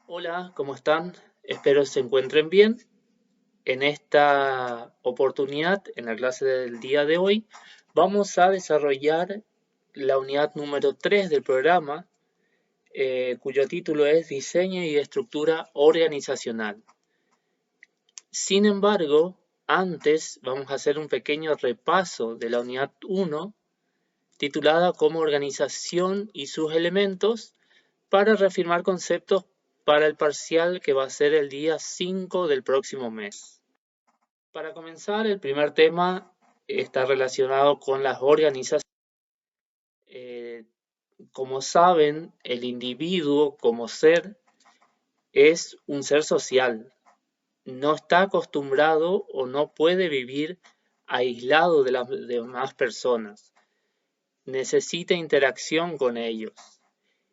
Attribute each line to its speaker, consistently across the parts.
Speaker 1: Hola, ¿cómo están? Espero se encuentren bien. En esta oportunidad, en la clase del día de hoy, vamos a desarrollar la unidad número 3 del programa, cuyo título es Diseño y Estructura Organizacional. Sin embargo, antes vamos a hacer un pequeño repaso de la unidad 1, titulada como Organización y sus elementos, para reafirmar conceptos para el parcial que va a ser el día 5 del próximo mes. Para comenzar, el primer tema está relacionado con las organizaciones. Eh, como saben, el individuo como ser es un ser social. No está acostumbrado o no puede vivir aislado de las demás personas. Necesita interacción con ellos.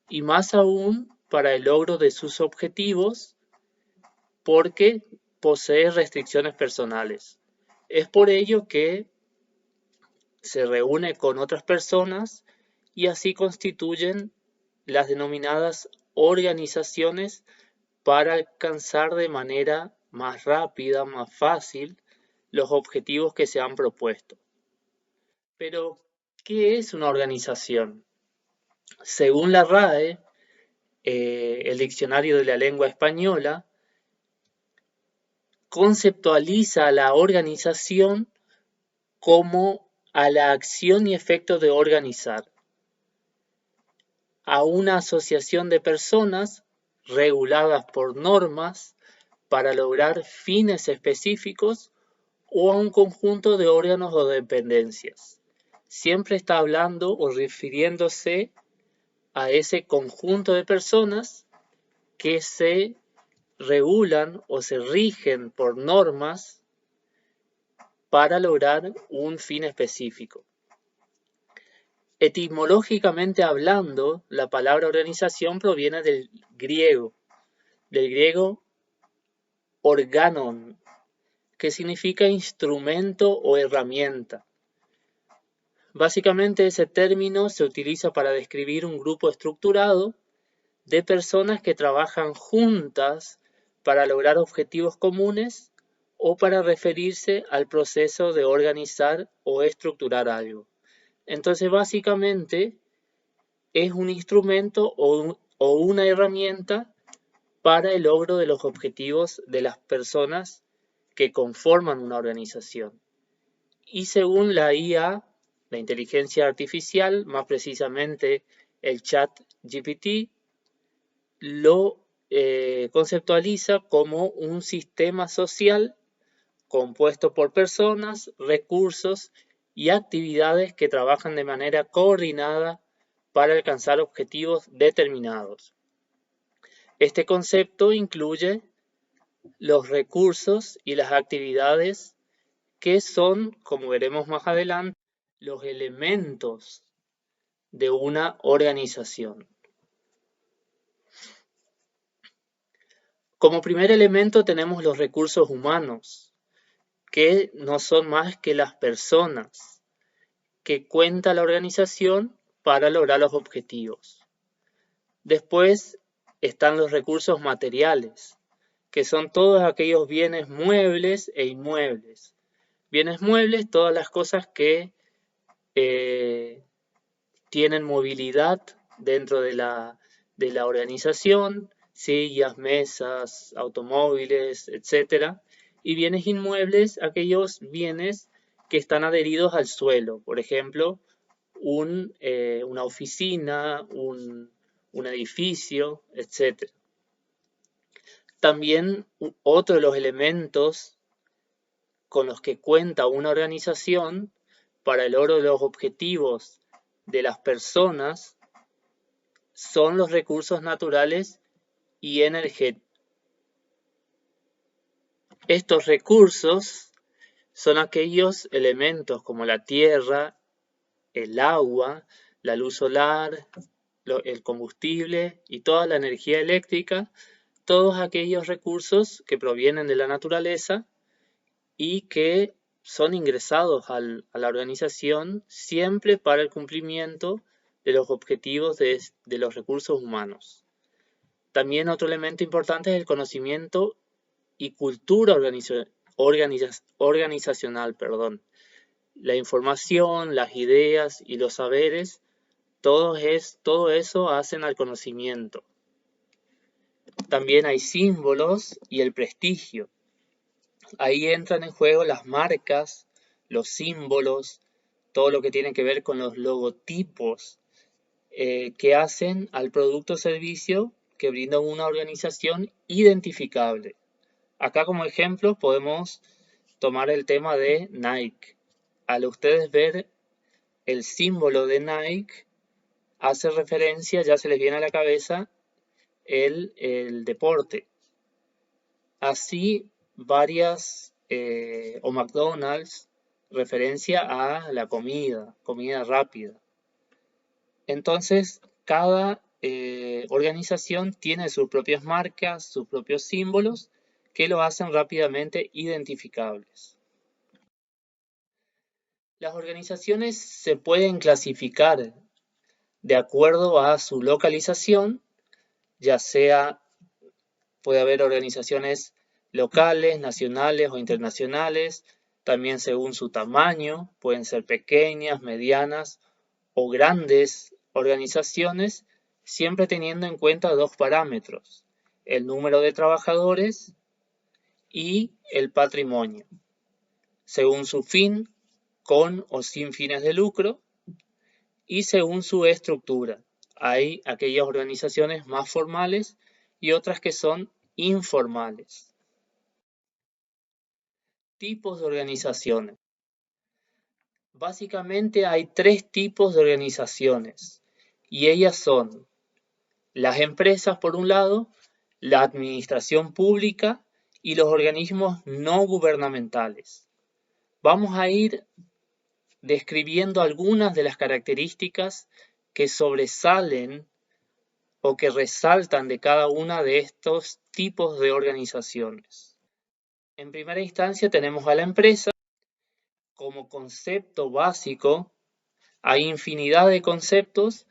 Speaker 1: Y más aún para el logro de sus objetivos porque posee restricciones personales. Es por ello que se reúne con otras personas y así constituyen las denominadas organizaciones para alcanzar de manera más rápida, más fácil, los objetivos que se han propuesto. Pero, ¿qué es una organización? Según la RAE, el Diccionario de la Lengua Española, conceptualiza a la organización como a la acción y efecto de organizar a una asociación de personas reguladas por normas para lograr fines específicos o a un conjunto de órganos o dependencias. Siempre está hablando o refiriéndose a ese conjunto de personas que se regulan o se rigen por normas para lograr un fin específico. Etimológicamente hablando, la palabra organización proviene del griego organon, que significa instrumento o herramienta. Básicamente ese término se utiliza para describir un grupo estructurado de personas que trabajan juntas para lograr objetivos comunes o para referirse al proceso de organizar o estructurar algo. Entonces, básicamente, es un instrumento o una herramienta para el logro de los objetivos de las personas que conforman una organización. Y según la IA, la inteligencia artificial, más precisamente el chat GPT, lo conceptualiza como un sistema social compuesto por personas, recursos y actividades que trabajan de manera coordinada para alcanzar objetivos determinados. Este concepto incluye los recursos y las actividades que son, como veremos más adelante, los elementos de una organización. Como primer elemento tenemos los recursos humanos, que no son más que las personas que cuenta la organización para lograr los objetivos. Después están los recursos materiales, que son todos aquellos bienes muebles e inmuebles. Bienes muebles, todas las cosas que tienen movilidad dentro de la organización, sillas, mesas, automóviles, etc. Y bienes inmuebles, aquellos bienes que están adheridos al suelo, por ejemplo, una oficina, un edificio, etc. También otro de los elementos con los que cuenta una organización para el logro de los objetivos de las personas son los recursos naturales y energéticos. Estos recursos son aquellos elementos como la tierra, el agua, la luz solar, el combustible y toda la energía eléctrica, todos aquellos recursos que provienen de la naturaleza y que son ingresados a la organización siempre para el cumplimiento de los objetivos de los recursos humanos. También otro elemento importante es el conocimiento y cultura organizacional, perdón. La información, las ideas y los saberes, todo eso hacen al conocimiento. También hay símbolos y el prestigio. Ahí entran en juego las marcas, los símbolos, todo lo que tiene que ver con los logotipos que hacen al producto o servicio que brinda una organización identificable. Acá como ejemplo podemos tomar el tema de Nike. Al ustedes ver el símbolo de Nike, hace referencia, ya se les viene a la cabeza el deporte. Así varias, o McDonald's, referencia a la comida rápida. Entonces, cada organización tiene sus propias marcas, sus propios símbolos que lo hacen rápidamente identificables. Las organizaciones se pueden clasificar de acuerdo a su localización, ya sea puede haber organizaciones locales, nacionales o internacionales, también según su tamaño, pueden ser pequeñas, medianas o grandes organizaciones, siempre teniendo en cuenta dos parámetros, el número de trabajadores y el patrimonio, según su fin, con o sin fines de lucro, y según su estructura. Hay aquellas organizaciones más formales y otras que son informales. Tipos de organizaciones. Básicamente hay tres tipos de organizaciones y ellas son las empresas por un lado, la administración pública y los organismos no gubernamentales. Vamos a ir describiendo algunas de las características que sobresalen o que resaltan de cada una de estos tipos de organizaciones. En primera instancia tenemos a la empresa como concepto básico. Hay infinidad de conceptos,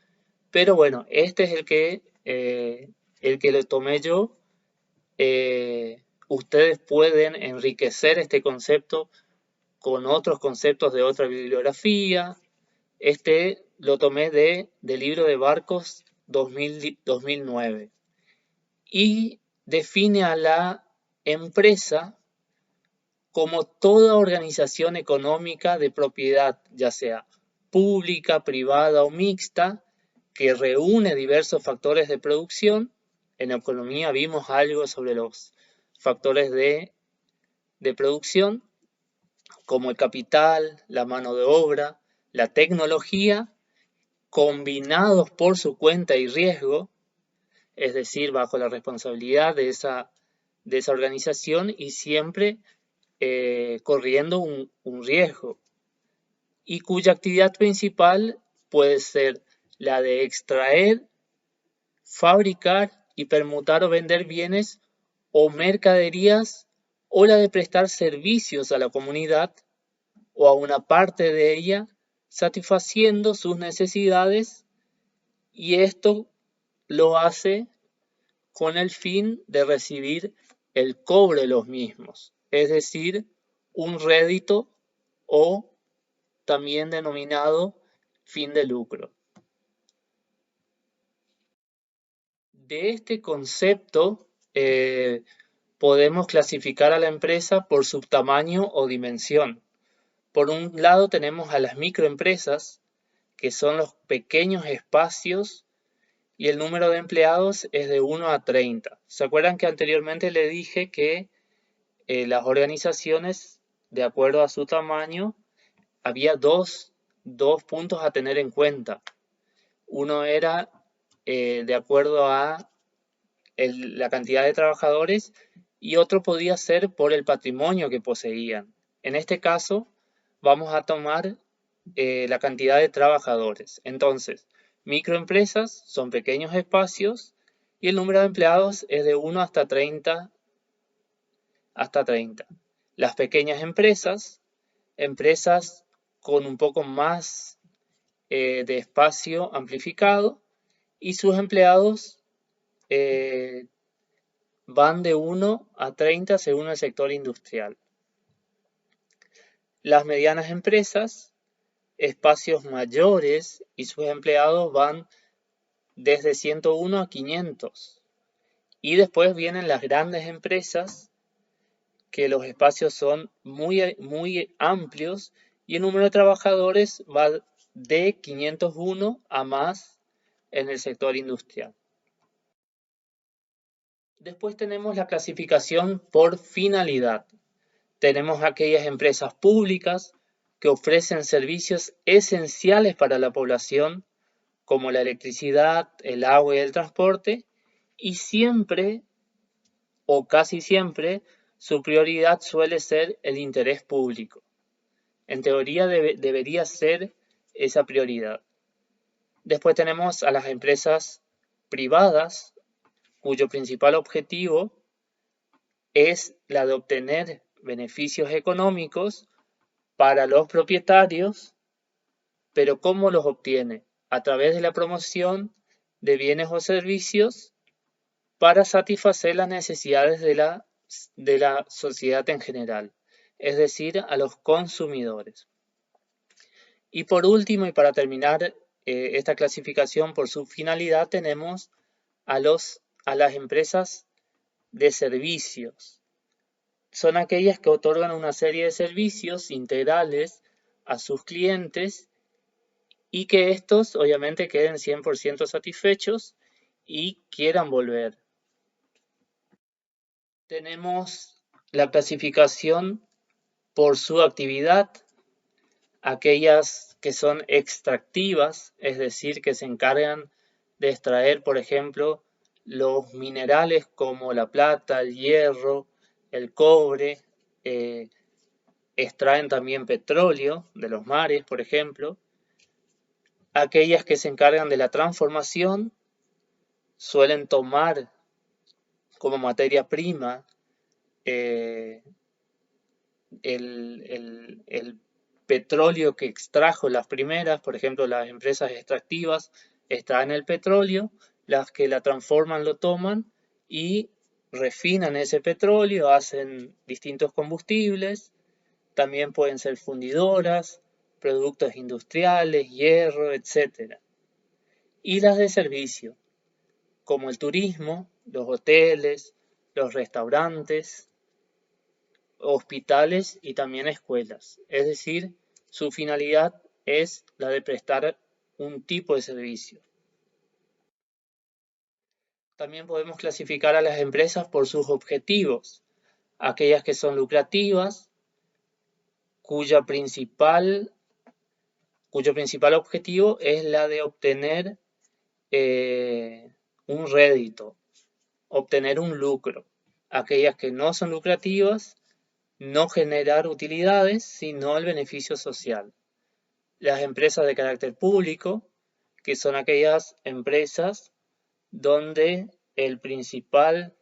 Speaker 1: pero bueno, este es el que lo tomé yo. Ustedes pueden enriquecer este concepto con otros conceptos de otra bibliografía. Este lo tomé del libro de Barcos 2009 y define a la empresa como toda organización económica de propiedad, ya sea pública, privada o mixta, que reúne diversos factores de producción. En economía vimos algo sobre los factores de producción, como el capital, la mano de obra, la tecnología, combinados por su cuenta y riesgo, es decir, bajo la responsabilidad de esa organización y siempre corriendo un riesgo, y cuya actividad principal puede ser la de extraer, fabricar y permutar o vender bienes o mercaderías, o la de prestar servicios a la comunidad o a una parte de ella, satisfaciendo sus necesidades, y esto lo hace con el fin de recibir el cobro de los mismos, es decir, un rédito o también denominado fin de lucro. De este concepto podemos clasificar a la empresa por su tamaño o dimensión. Por un lado tenemos a las microempresas, que son los pequeños espacios y el número de empleados es de 1 a 30. ¿Se acuerdan que anteriormente le dije que las organizaciones, de acuerdo a su tamaño, había dos puntos a tener en cuenta? Uno era de acuerdo a la cantidad de trabajadores y otro podía ser por el patrimonio que poseían. En este caso, vamos a tomar la cantidad de trabajadores. Entonces, microempresas son pequeños espacios y el número de empleados es de 1 hasta 30. Las pequeñas empresas con un poco más de espacio amplificado, y sus empleados van de 1 a 30 según el sector industrial. Las medianas empresas, espacios mayores y sus empleados van desde 101 a 500. Y después vienen las grandes empresas, que los espacios son muy amplios y el número de trabajadores va de 501 a más en el sector industrial. Después tenemos la clasificación por finalidad. Tenemos aquellas empresas públicas que ofrecen servicios esenciales para la población, como la electricidad, el agua y el transporte, y siempre o casi siempre su prioridad suele ser el interés público. En teoría debería ser esa prioridad. Después tenemos a las empresas privadas, cuyo principal objetivo es la de obtener beneficios económicos para los propietarios, pero ¿cómo los obtiene? A través de la promoción de bienes o servicios para satisfacer las necesidades de la sociedad en general, es decir, a los consumidores. Y por último, y para terminar esta clasificación por su finalidad, tenemos a las empresas de servicios. Son aquellas que otorgan una serie de servicios integrales a sus clientes y que estos obviamente queden 100% satisfechos y quieran volver. Tenemos la clasificación por su actividad, aquellas que son extractivas, es decir, que se encargan de extraer, por ejemplo, los minerales como la plata, el hierro, el cobre, extraen también petróleo de los mares, por ejemplo. Aquellas que se encargan de la transformación suelen tomar como materia prima el petróleo que extrajo las primeras, por ejemplo, las empresas extractivas extraen el petróleo, las que la transforman lo toman y refinan ese petróleo, hacen distintos combustibles, también pueden ser fundidoras, productos industriales, hierro, etc. Y las de servicio, como el turismo, los hoteles, los restaurantes, hospitales y también escuelas. Es decir, su finalidad es la de prestar un tipo de servicio. También podemos clasificar a las empresas por sus objetivos, aquellas que son lucrativas, cuyo principal objetivo es la de obtener un rédito, obtener un lucro. Aquellas que no son lucrativas, no generar utilidades, sino el beneficio social. Las empresas de carácter público, que son aquellas empresas donde el principal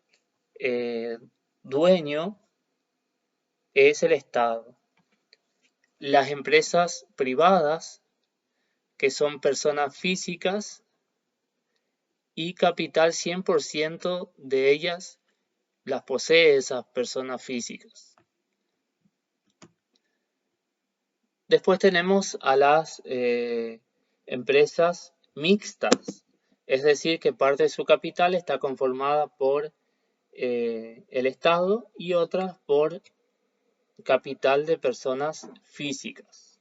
Speaker 1: dueño es el Estado. Las empresas privadas, que son personas físicas y capital 100% de ellas las posee esas personas físicas. Después tenemos a las empresas mixtas, es decir, que parte de su capital está conformada por el Estado y otras por capital de personas físicas.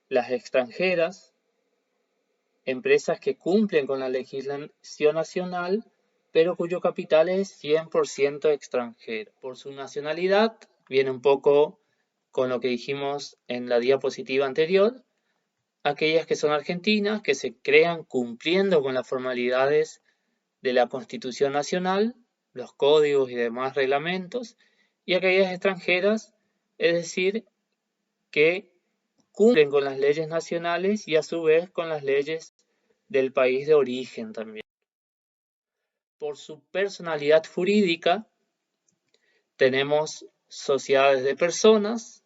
Speaker 1: Las extranjeras, empresas que cumplen con la legislación nacional, pero cuyo capital es 100% extranjero. Por su nacionalidad, viene un poco con lo que dijimos en la diapositiva anterior, aquellas que son argentinas, que se crean cumpliendo con las formalidades de la Constitución Nacional, los códigos y demás reglamentos, y aquellas extranjeras, es decir, que cumplen con las leyes nacionales y a su vez con las leyes del país de origen también. Por su personalidad jurídica, tenemos sociedades de personas,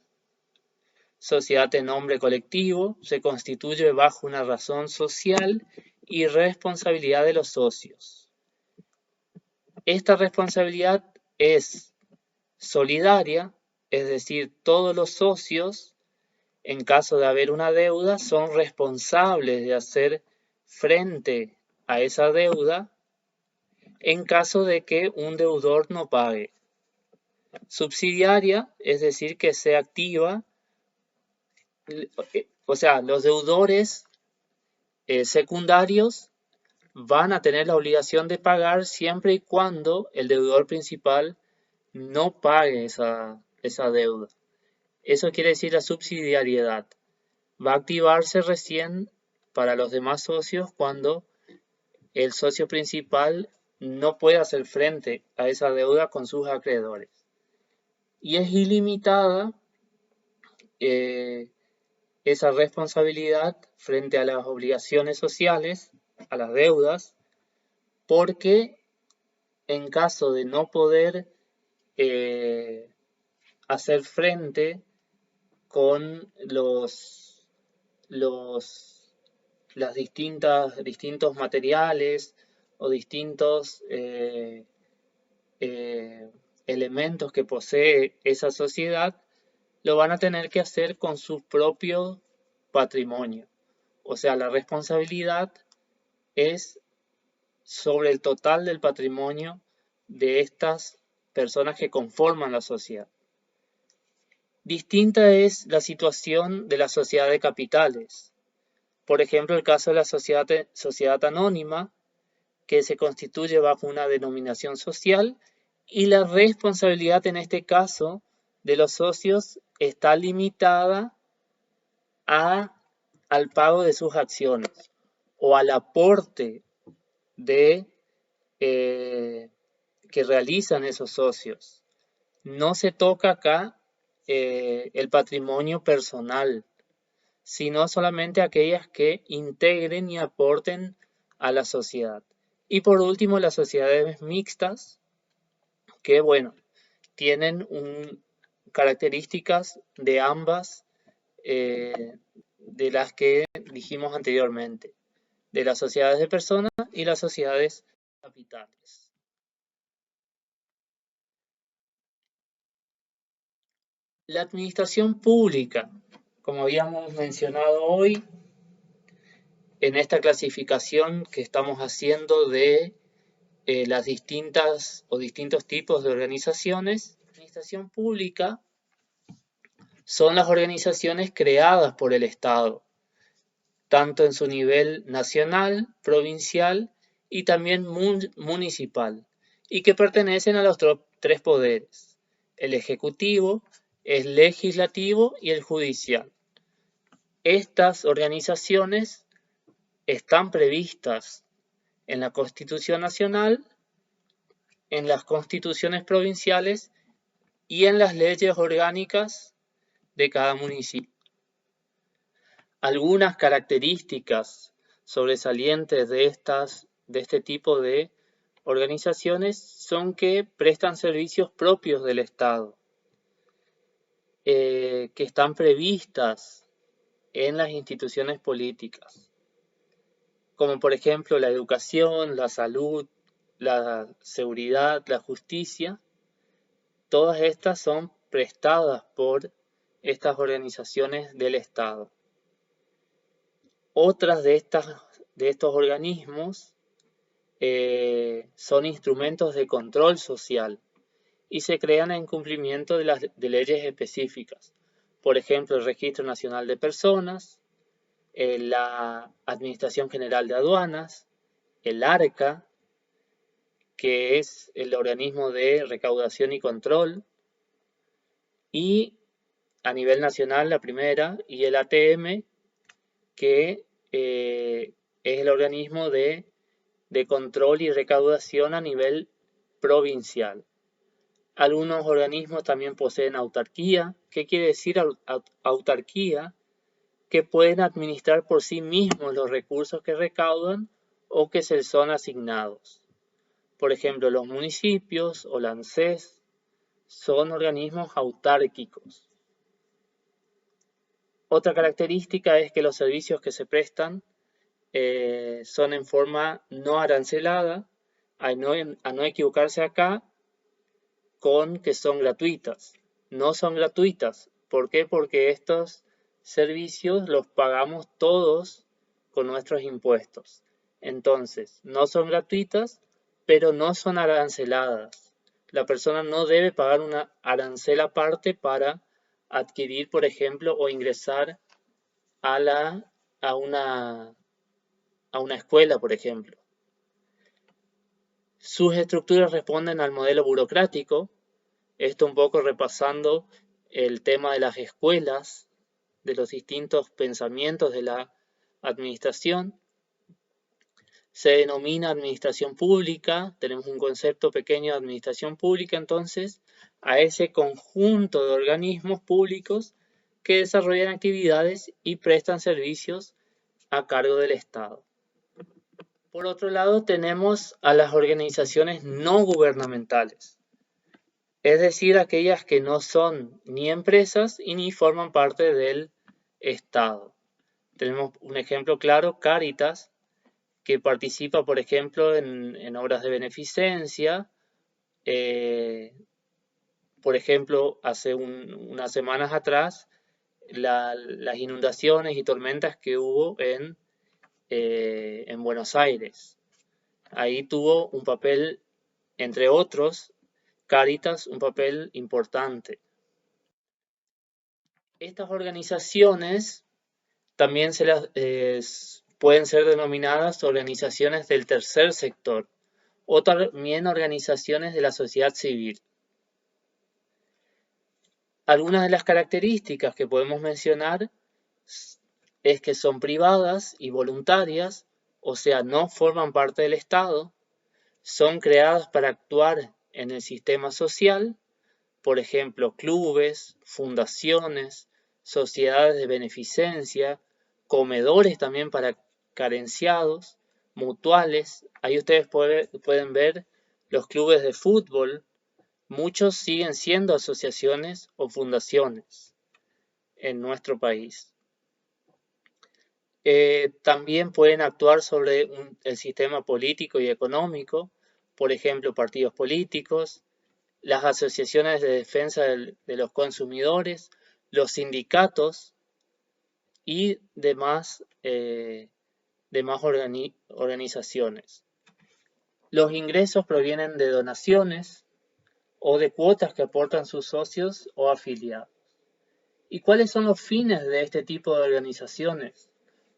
Speaker 1: sociedad de nombre colectivo, se constituye bajo una razón social y responsabilidad de los socios. Esta responsabilidad es solidaria, es decir, todos los socios, en caso de haber una deuda, son responsables de hacer frente a esa deuda en caso de que un deudor no pague. Subsidiaria, es decir, que se activa, o sea, los deudores secundarios van a tener la obligación de pagar siempre y cuando el deudor principal no pague esa deuda. Eso quiere decir la subsidiariedad. Va a activarse recién para los demás socios cuando el socio principal no puede hacer frente a esa deuda con sus acreedores. Y es ilimitada esa responsabilidad frente a las obligaciones sociales, a las deudas, porque en caso de no poder hacer frente con los distintos materiales o distintos elementos que posee esa sociedad, lo van a tener que hacer con su propio patrimonio. O sea, la responsabilidad es sobre el total del patrimonio de estas personas que conforman la sociedad. Distinta es la situación de la sociedad de capitales. Por ejemplo, el caso de la sociedad anónima, que se constituye bajo una denominación social, y la responsabilidad en este caso de los socios está limitada al pago de sus acciones o al aporte que realizan esos socios. No se toca acá el patrimonio personal, sino solamente aquellas que integren y aporten a la sociedad. Y por último, las sociedades mixtas, que bueno, tienen características de ambas de las que dijimos anteriormente, de las sociedades de personas y las sociedades capitales. La administración pública, como habíamos mencionado hoy, en esta clasificación que estamos haciendo de las distintas o distintos tipos de organizaciones, la administración pública son las organizaciones creadas por el Estado, tanto en su nivel nacional, provincial y también municipal, y que pertenecen a los tres poderes, el ejecutivo, el legislativo y el judicial. Estas organizaciones están previstas en la Constitución Nacional, en las constituciones provinciales y en las leyes orgánicas de cada municipio. Algunas características sobresalientes de este tipo de organizaciones son que prestan servicios propios del Estado, que están previstas en las instituciones políticas, como por ejemplo la educación, la salud, la seguridad, la justicia. Todas estas son prestadas por estas organizaciones del Estado. Otras de estos organismos son instrumentos de control social y se crean en cumplimiento de leyes específicas. Por ejemplo, el Registro Nacional de Personas, la Administración General de Aduanas, el ARCA, que es el organismo de recaudación y control, y a nivel nacional la primera, y el ATM, que es el organismo de control y recaudación a nivel provincial. Algunos organismos también poseen autarquía. ¿Qué quiere decir autarquía? Que pueden administrar por sí mismos los recursos que recaudan o que se les son asignados. Por ejemplo, los municipios o la ANSES son organismos autárquicos. Otra característica es que los servicios que se prestan son en forma no arancelada, a no equivocarse acá con que son gratuitas. No son gratuitas. ¿Por qué? Porque estos servicios los pagamos todos con nuestros impuestos. Entonces, no son gratuitas, pero no son aranceladas. La persona no debe pagar una arancel aparte para adquirir, por ejemplo, o ingresar a, a, una, a una escuela, por ejemplo. Sus estructuras responden al modelo burocrático. Esto un poco repasando el tema de las escuelas, de los distintos pensamientos de la administración. Se denomina administración pública, tenemos un concepto pequeño de administración pública entonces, a ese conjunto de organismos públicos que desarrollan actividades y prestan servicios a cargo del Estado. Por otro lado, tenemos a las organizaciones no gubernamentales, es decir, aquellas que no son ni empresas y ni forman parte del Estado. Tenemos un ejemplo claro, Cáritas, que participa, por ejemplo, en obras de beneficencia. Por ejemplo, hace unas semanas atrás, las inundaciones y tormentas que hubo en Buenos Aires. Ahí tuvo un papel, entre otros, Cáritas, un papel importante. Estas organizaciones también pueden ser denominadas organizaciones del tercer sector o también organizaciones de la sociedad civil. Algunas de las características que podemos mencionar es que son privadas y voluntarias, o sea, no forman parte del Estado, son creadas para actuar en el sistema social, por ejemplo, clubes, fundaciones, sociedades de beneficencia, comedores también para carenciados, mutuales. Ahí ustedes pueden ver los clubes de fútbol. Muchos siguen siendo asociaciones o fundaciones en nuestro país. También pueden actuar sobre el sistema político y económico, por ejemplo, partidos políticos, las asociaciones de defensa de los consumidores, los sindicatos y demás organizaciones. Los ingresos provienen de donaciones o de cuotas que aportan sus socios o afiliados. ¿Y cuáles son los fines de este tipo de organizaciones?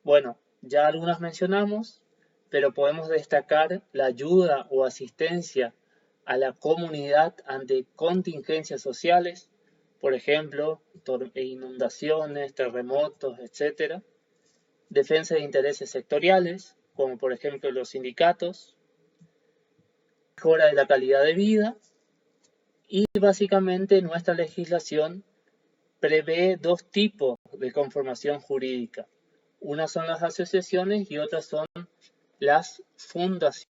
Speaker 1: Bueno, ya algunas mencionamos, pero podemos destacar la ayuda o asistencia a la comunidad ante contingencias sociales, por ejemplo, inundaciones, terremotos, etc. Defensa de intereses sectoriales, como por ejemplo los sindicatos, mejora de la calidad de vida y básicamente nuestra legislación prevé dos tipos de conformación jurídica. Unas son las asociaciones y otras son las fundaciones.